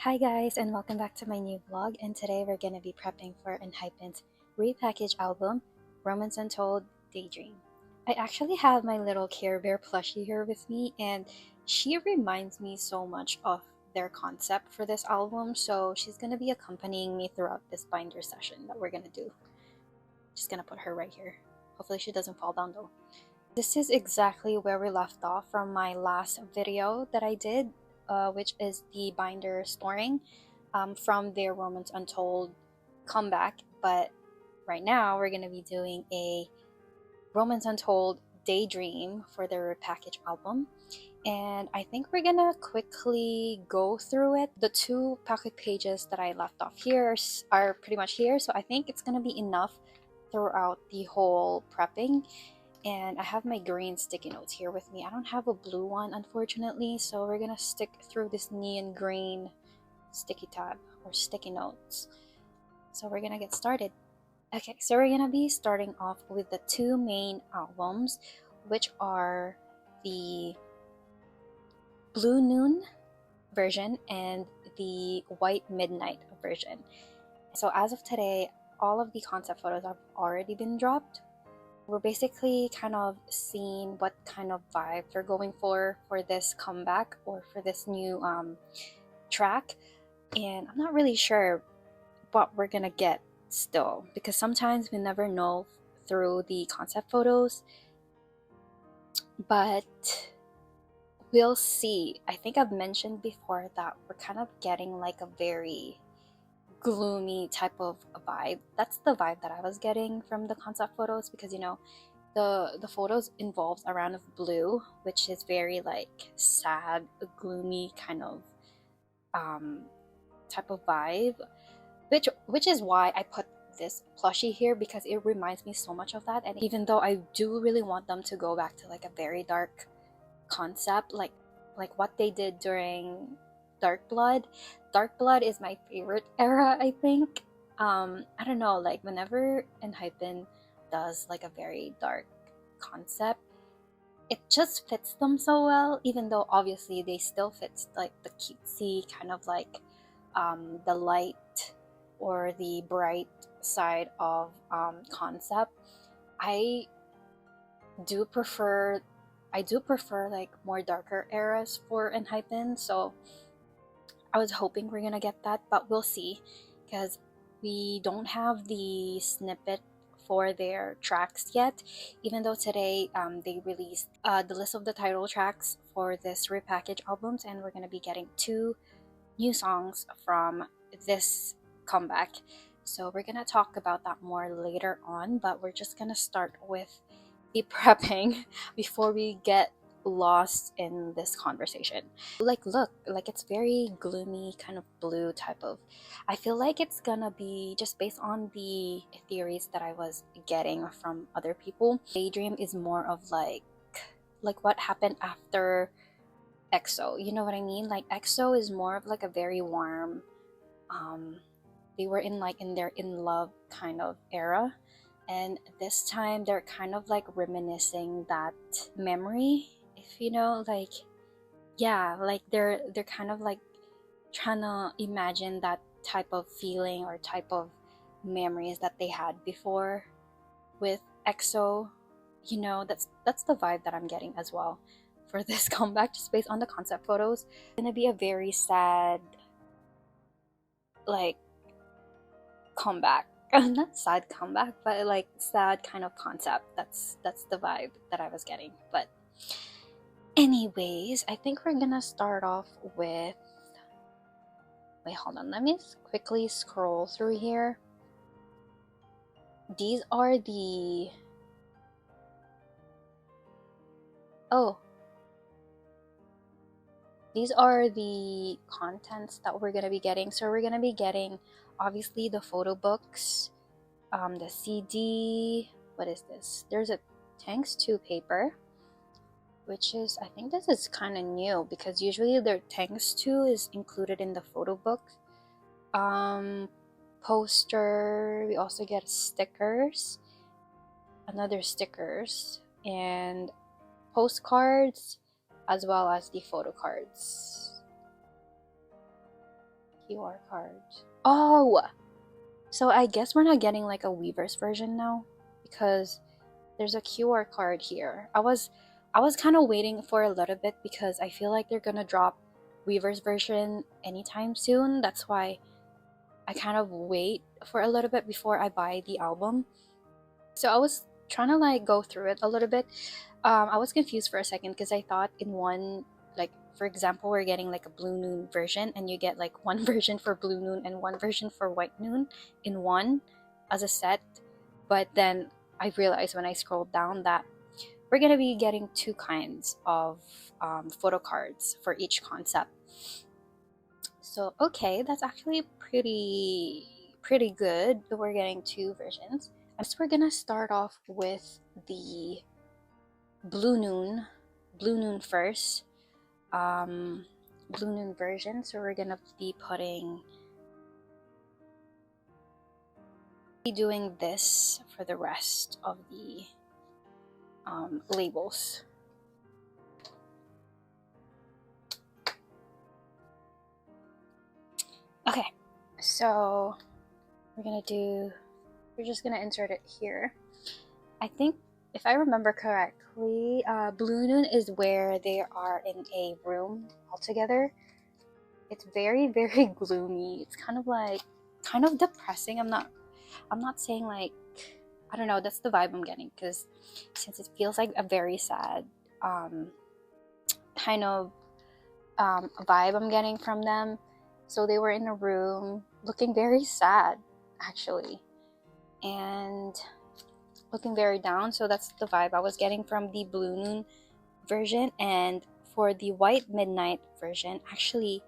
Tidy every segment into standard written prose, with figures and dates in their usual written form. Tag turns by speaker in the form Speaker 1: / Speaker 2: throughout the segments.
Speaker 1: Hi guys, and welcome back to my new vlog, and today we're going to be prepping for ENHYPEN's Repackage album, Romance Untold Daydream. I actually have my little Care Bear plushie here with me, and she reminds me so much of their concept for this album, so she's going to be accompanying me throughout this binder session that we're going to do. Just going to put her right here. Hopefully she doesn't fall down though. This is exactly where we left off from my last video that I did, which is the binder storing from their Romance Untold comeback. But right now we're going to be doing a Romance Untold Daydream for their Repackage album. And I think we're gonna quickly go through it. The two pocket pages that I left off here are pretty much here, so I think it's gonna be enough throughout the whole prepping. And I have my green sticky notes here with me. I don't have a blue one, unfortunately, so we're gonna stick through this neon green sticky tab or sticky notes. So we're gonna get started. Okay, so we're gonna be starting off with the two main albums, which are the Blue Noon version and the White Midnight version. So as of today, all of the concept photos have already been dropped. We're basically kind of seeing what kind of vibe they're going for this comeback or for this new track, and I'm not really sure what we're gonna get still, because sometimes we never know through the concept photos, but we'll see. I think I've mentioned before that we're kind of getting like a very gloomy type of a vibe. That's the vibe that I was getting from the concept photos, because the photos involves a round of blue, which is very like sad, gloomy kind of type of vibe, which is why I put this plushie here, because it reminds me so much of that. And even though I do really want them to go back to like a very dark concept, like what they did during Dark Blood. Dark Blood is my favorite era, I think. I don't know, like whenever ENHYPEN does like a very dark concept, it just fits them so well, even though obviously they still fit like the cutesy kind of like the light or the bright side of concept. I do prefer like more darker eras for ENHYPEN, so I was hoping we're gonna get that, but we'll see, because we don't have the snippet for their tracks yet, even though today they released the list of the title tracks for this repackage albums, and we're gonna be getting two new songs from this comeback. So we're gonna talk about that more later on, but we're just gonna start with the prepping before we get lost in this conversation. Like, look, like it's very gloomy kind of blue type of. I feel like it's gonna be, just based on the theories that I was getting from other people, Daydream is more of like what happened after EXO. You know what I mean? Like EXO is more of like a very warm, they were in like in their in love kind of era, and this time they're kind of like reminiscing that memory, if you know, like, yeah, like they're kind of like trying to imagine that type of feeling or type of memories that they had before with EXO. You know, that's the vibe that I'm getting as well for this comeback, just based on the concept photos. It's gonna be a very sad like comeback. Not sad comeback, but like sad kind of concept. That's the vibe that I was getting. But anyways, I think we're gonna start off with, wait, hold on, let me quickly scroll through here. These are the, oh, these are the contents that we're gonna be getting. So we're gonna be getting obviously the photo books, the CD. What is this? There's a thanks to paper, which is, I think this is kind of new, because usually their thanks to is included in the photo book. Poster. We also get stickers, another stickers, and postcards, as well as the photo cards. QR cards. Oh! So I guess we're not getting like a Weverse version now because there's a QR card here. I was kind of waiting for a little bit because I feel like they're gonna drop Weverse version anytime soon. That's why I kind of wait for a little bit before I buy the album. So I was trying to like go through it a little bit. I was confused for a second because I thought in one, like for example, we're getting like a Blue Noon version and you get like one version for Blue Noon and one version for White Noon in one as a set. But then I realized when I scrolled down that we're gonna be getting two kinds of photo cards for each concept. So okay, that's actually pretty good that we're getting two versions. So we're gonna start off with the Blue Noon first. Blue Noon version. So we're gonna be doing this for the rest of the labels. Okay, so we're just gonna insert it here. I think if I remember correctly, Blue Noon is where they are in a room all together. It's very gloomy. It's kind of depressing. I'm not saying like, I don't know, that's the vibe I'm getting because since it feels like a very sad kind of vibe I'm getting from them. So they were in a room looking very sad actually and looking very down. So that's the vibe I was getting from the Blue Noon version. And for the White Midnight version, actually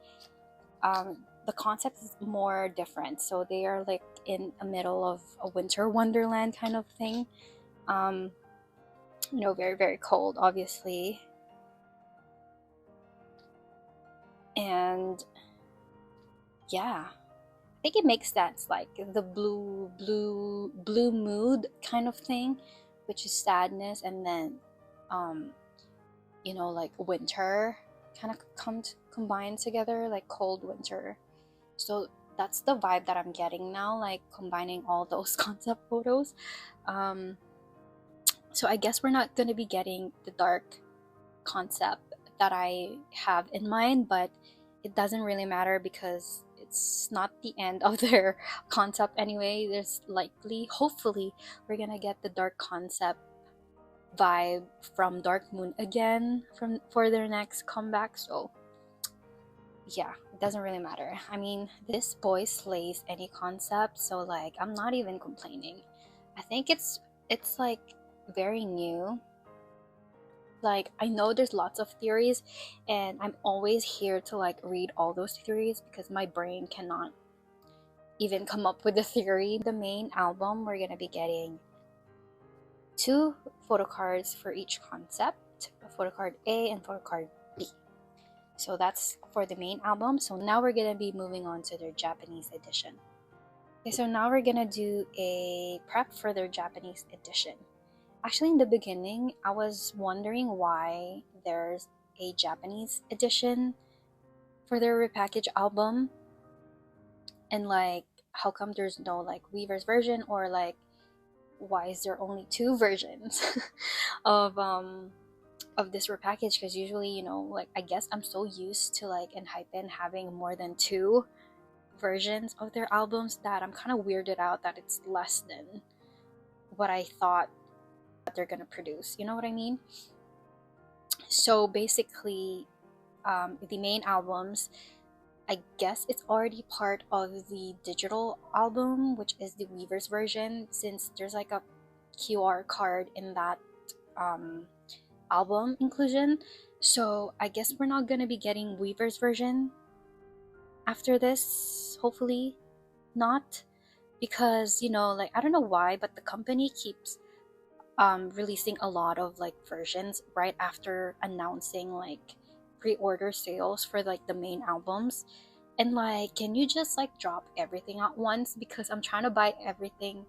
Speaker 1: the concept is more different. So they are like in the middle of a winter wonderland kind of thing. Very cold obviously, and yeah, I think it makes sense, like the blue mood kind of thing, which is sadness, and then like winter kind of combined together, like cold winter. So that's the vibe that I'm getting now, like combining all those concept photos. So I guess we're not going to be getting the dark concept that I have in mind, but it doesn't really matter because it's not the end of their concept anyway. There's hopefully we're gonna get the dark concept vibe from Dark Moon again for their next comeback. So yeah, it doesn't really matter. I mean, this boy slays any concept, so like I'm not even complaining. I think it's like very new. Like I know there's lots of theories and I'm always here to like read all those theories because my brain cannot even come up with a theory. The main album, we're gonna be getting two photo cards for each concept, photocard A and photocard B. So that's for the main album. So now we're gonna be moving on to their Japanese edition. Okay, so now we're gonna do a prep for their Japanese edition. Actually, in the beginning, I was wondering why there's a Japanese edition for their Repackage album, and like, how come there's no like Weverse version, or like, why is there only two versions of this Repackage? Because usually, like I guess I'm so used to like ENHYPEN having more than two versions of their albums that I'm kind of weirded out that it's less than what I thought they're gonna produce. You know what I mean? So basically, the main albums, I guess it's already part of the digital album, which is the Weverse version, since there's like a QR card in that album inclusion. So I guess we're not gonna be getting Weverse version after this, hopefully not, because like I don't know why, but the company keeps releasing a lot of like versions right after announcing like pre-order sales for like the main albums. And like, can you just like drop everything at once, because I'm trying to buy everything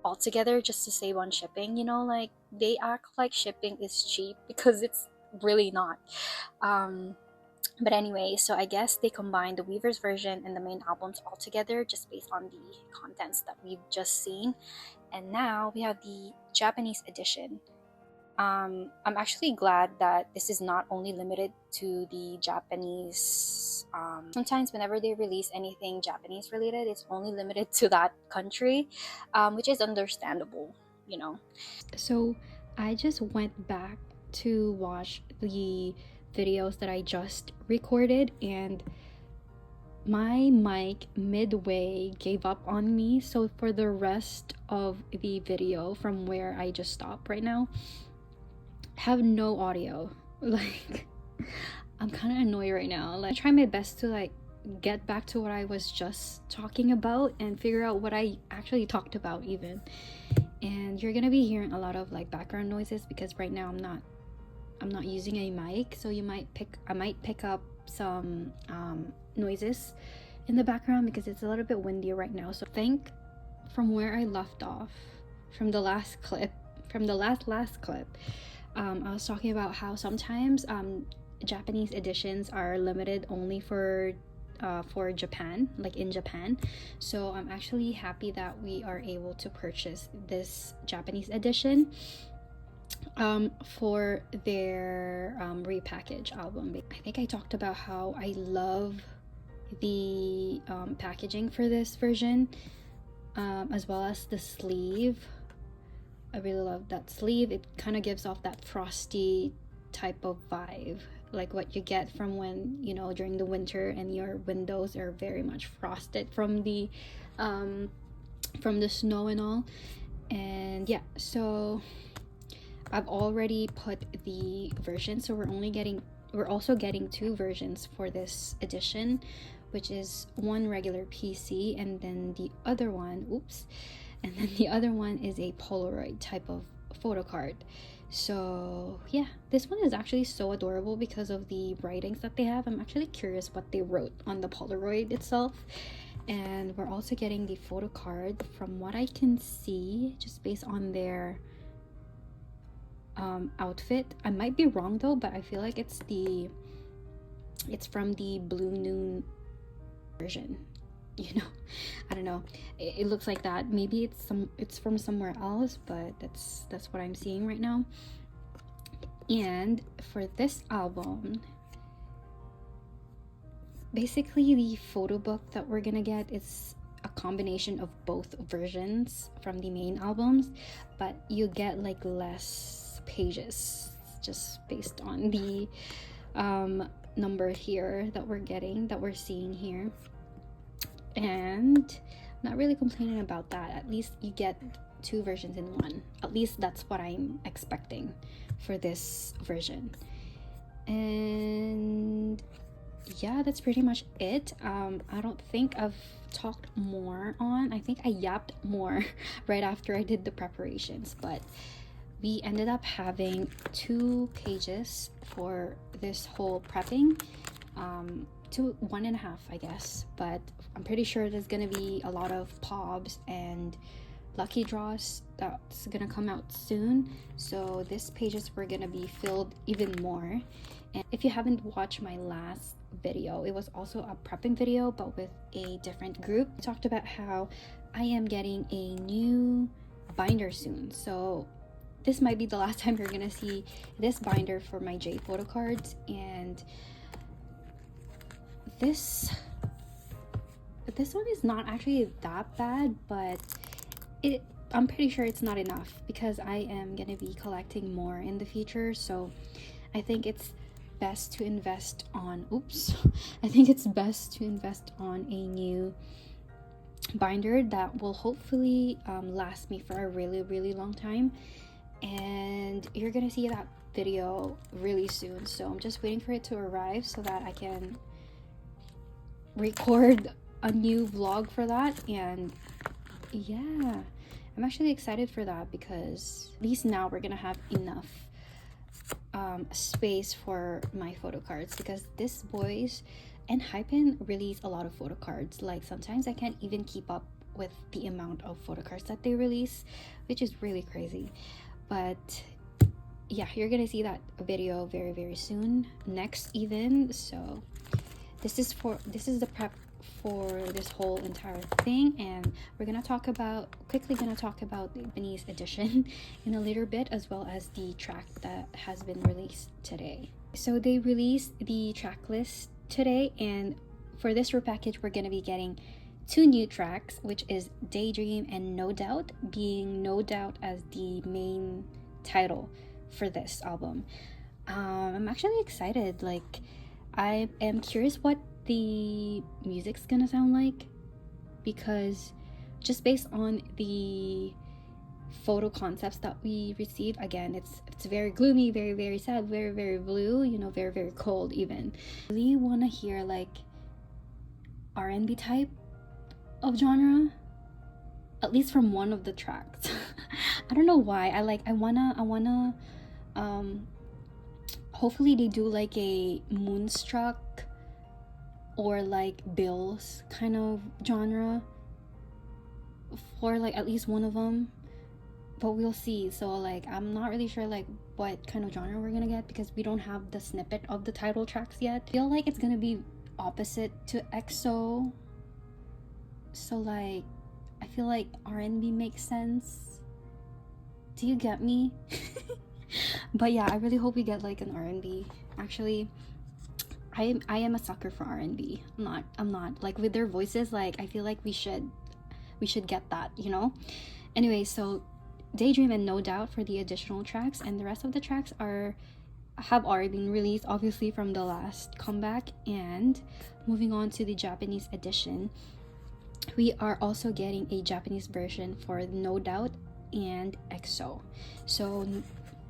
Speaker 1: all together just to save on shipping. Like they act like shipping is cheap because it's really not. But anyway, so I guess they combined the Weaver's version and the main albums all together just based on the contents that we've just seen. And now we have the Japanese edition. I'm actually glad that this is not only limited to the Japanese. Sometimes whenever they release anything Japanese related, it's only limited to that country, which is understandable, you know. So I just went back to watch the videos that I just recorded, and my mic midway gave up on me. So for the rest of the video from where I just stopped right now, have no audio. Like, I'm kind of annoyed right now. Like, I try my best to like get back to what I was just talking about and figure out what I actually talked about even. And you're gonna be hearing a lot of like background noises because right now I'm not using a mic, so I might pick up some noises in the background because it's a little bit windy right now. So I think from where I left off from the last clip, I was talking about how sometimes Japanese editions are limited only for Japan, like in Japan. So I'm actually happy that we are able to purchase this Japanese edition for their Repackage album. I think I talked about how I love the packaging for this version, as well as the sleeve. I really love that sleeve. It kind of gives off that frosty type of vibe, like what you get from when, you know, during the winter and your windows are very much frosted from the snow and all. And yeah, so I've already put the version, so we're also getting two versions for this edition, which is one regular PC and then the other one is a Polaroid type of photocard. So yeah, this one is actually so adorable because of the writings that they have. I'm actually curious what they wrote on the Polaroid itself. And we're also getting the photocard from what I can see, just based on their outfit. I might be wrong though, but I feel like it's from the Blue Noon version, you know. I don't know, it looks like that. Maybe it's from somewhere else, but that's what I'm seeing right now. And for this album, basically the photo book that we're gonna get is a combination of both versions from the main albums, but you get like less pages just based on the number here that we're seeing here. And I'm not really complaining about that. At least you get two versions in one. At least that's what I'm expecting for this version. And yeah, that's pretty much it. I don't think I've talked more on. I think I yapped more right after I did the preparations, but we ended up having 2 pages for this whole prepping. 1.5, I guess, but I'm pretty sure there's gonna be a lot of pobs and lucky draws that's gonna come out soon, so these pages were gonna be filled even more. And if you haven't watched my last video, it was also a prepping video but with a different group. I talked about how I am getting a new binder soon, so this might be the last time you're gonna see this binder for my J photo cards. And this one is not actually that bad, but I'm pretty sure it's not enough because I am gonna be collecting more in the future. So I think it's best to invest on I think it's best to invest on a new binder that will hopefully last me for a really long time. And you're gonna see that video really soon, so I'm just waiting for it to arrive so that I can record a new vlog for that. And yeah, I'm actually excited for that because at least now we're gonna have enough space for my photo cards, because this boys ENHYPEN release a lot of photo cards. Like sometimes I can't even keep up with the amount of photo cards that they release, which is really crazy. But yeah, you're gonna see that video very soon, next even. So this is the prep for this whole entire thing, and we're gonna quickly talk about the Japanese edition in a little bit, as well as the track that has been released today. So they released the track list today, and for this repackage we're gonna be getting 2 new tracks, which is Daydream and No Doubt, being No Doubt as the main title for this album. I'm actually excited. Like, I am curious what the music's gonna sound like, because just based on the photo concepts that we receive, again, it's very gloomy, very sad, very blue, you know, very cold even. I really want to hear like R&B type of genre, at least from one of the tracks. I don't know why. I wanna hopefully they do like a Moonstruck or like Bills kind of genre for like at least one of them, but we'll see. So like I'm not really sure like what kind of genre we're gonna get, because we don't have the snippet of the title tracks yet. I feel like it's gonna be opposite to EXO, so like I feel like R&B makes sense. Do you get me? But yeah, I really hope we get like an R&B. Actually, I am a sucker for R&B. I'm not like, with their voices, like I feel like we should get that, you know. Anyway, so Daydream and No Doubt for the additional tracks, and the rest of the tracks have already been released, obviously, from the last comeback. And moving on to the Japanese edition, we are also getting a Japanese version for No Doubt and EXO. So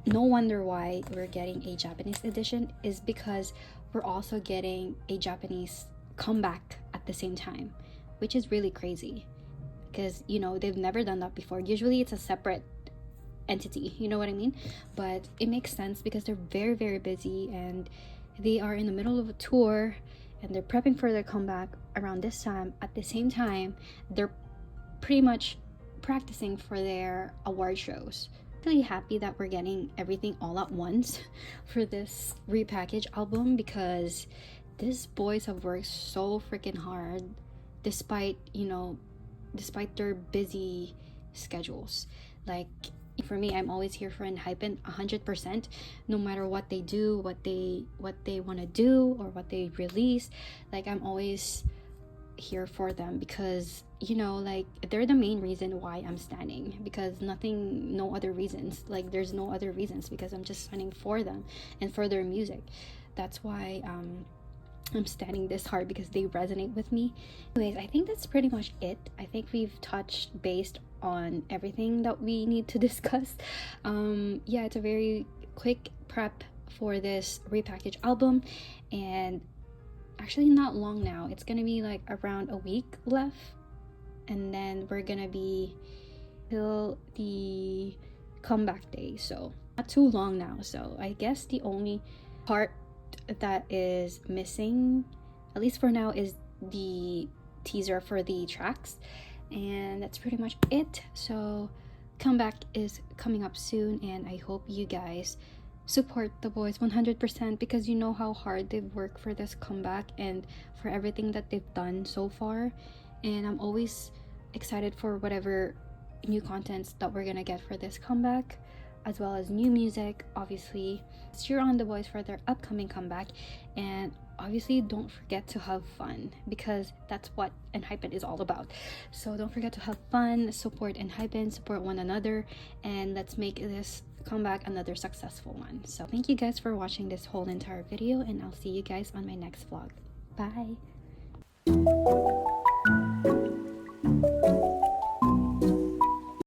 Speaker 1: no wonder why we're getting a Japanese edition, is because we're also getting a Japanese comeback at the same time, which is really crazy, because you know they've never done that before. Usually it's a separate entity, you know what I mean? But it makes sense because they're very busy, and they are in the middle of a tour, and they're prepping for their comeback around this time. At the same time, they're pretty much practicing for their award shows. Really happy that we're getting everything all at once for this repackage album, because these boys have worked so freaking hard despite their busy schedules. Like, for me, I'm always here for ENHYPEN 100%, no matter what they do, what they want to do, or what they release. Like, I'm always here for them, because you know, like, they're the main reason why I'm standing, because no other reasons, like there's no other reasons, because I'm just standing for them and for their music. That's why I'm standing this hard, because they resonate with me. Anyways, I think that's pretty much it. I think we've touched based on everything that we need to discuss. Yeah, it's a very quick prep for this repackage album, and actually not long now. It's gonna be like around a week left, and then we're gonna be till the comeback day, so not too long now. So I guess the only part that is missing, at least for now, is the teaser for the tracks, and that's pretty much it. So comeback is coming up soon, and I hope you guys support the boys 100%, because you know how hard they've worked for this comeback and for everything that they've done so far. And I'm always excited for whatever new contents that we're gonna get for this comeback, as well as new music, obviously. Cheer on the boys for their upcoming comeback, and obviously don't forget to have fun, because that's what ENHYPEN is all about. So don't forget to have fun, support ENHYPEN, support one another, and let's make this comeback another successful one. So thank you guys for watching this whole entire video, and I'll see you guys on my next vlog. Bye.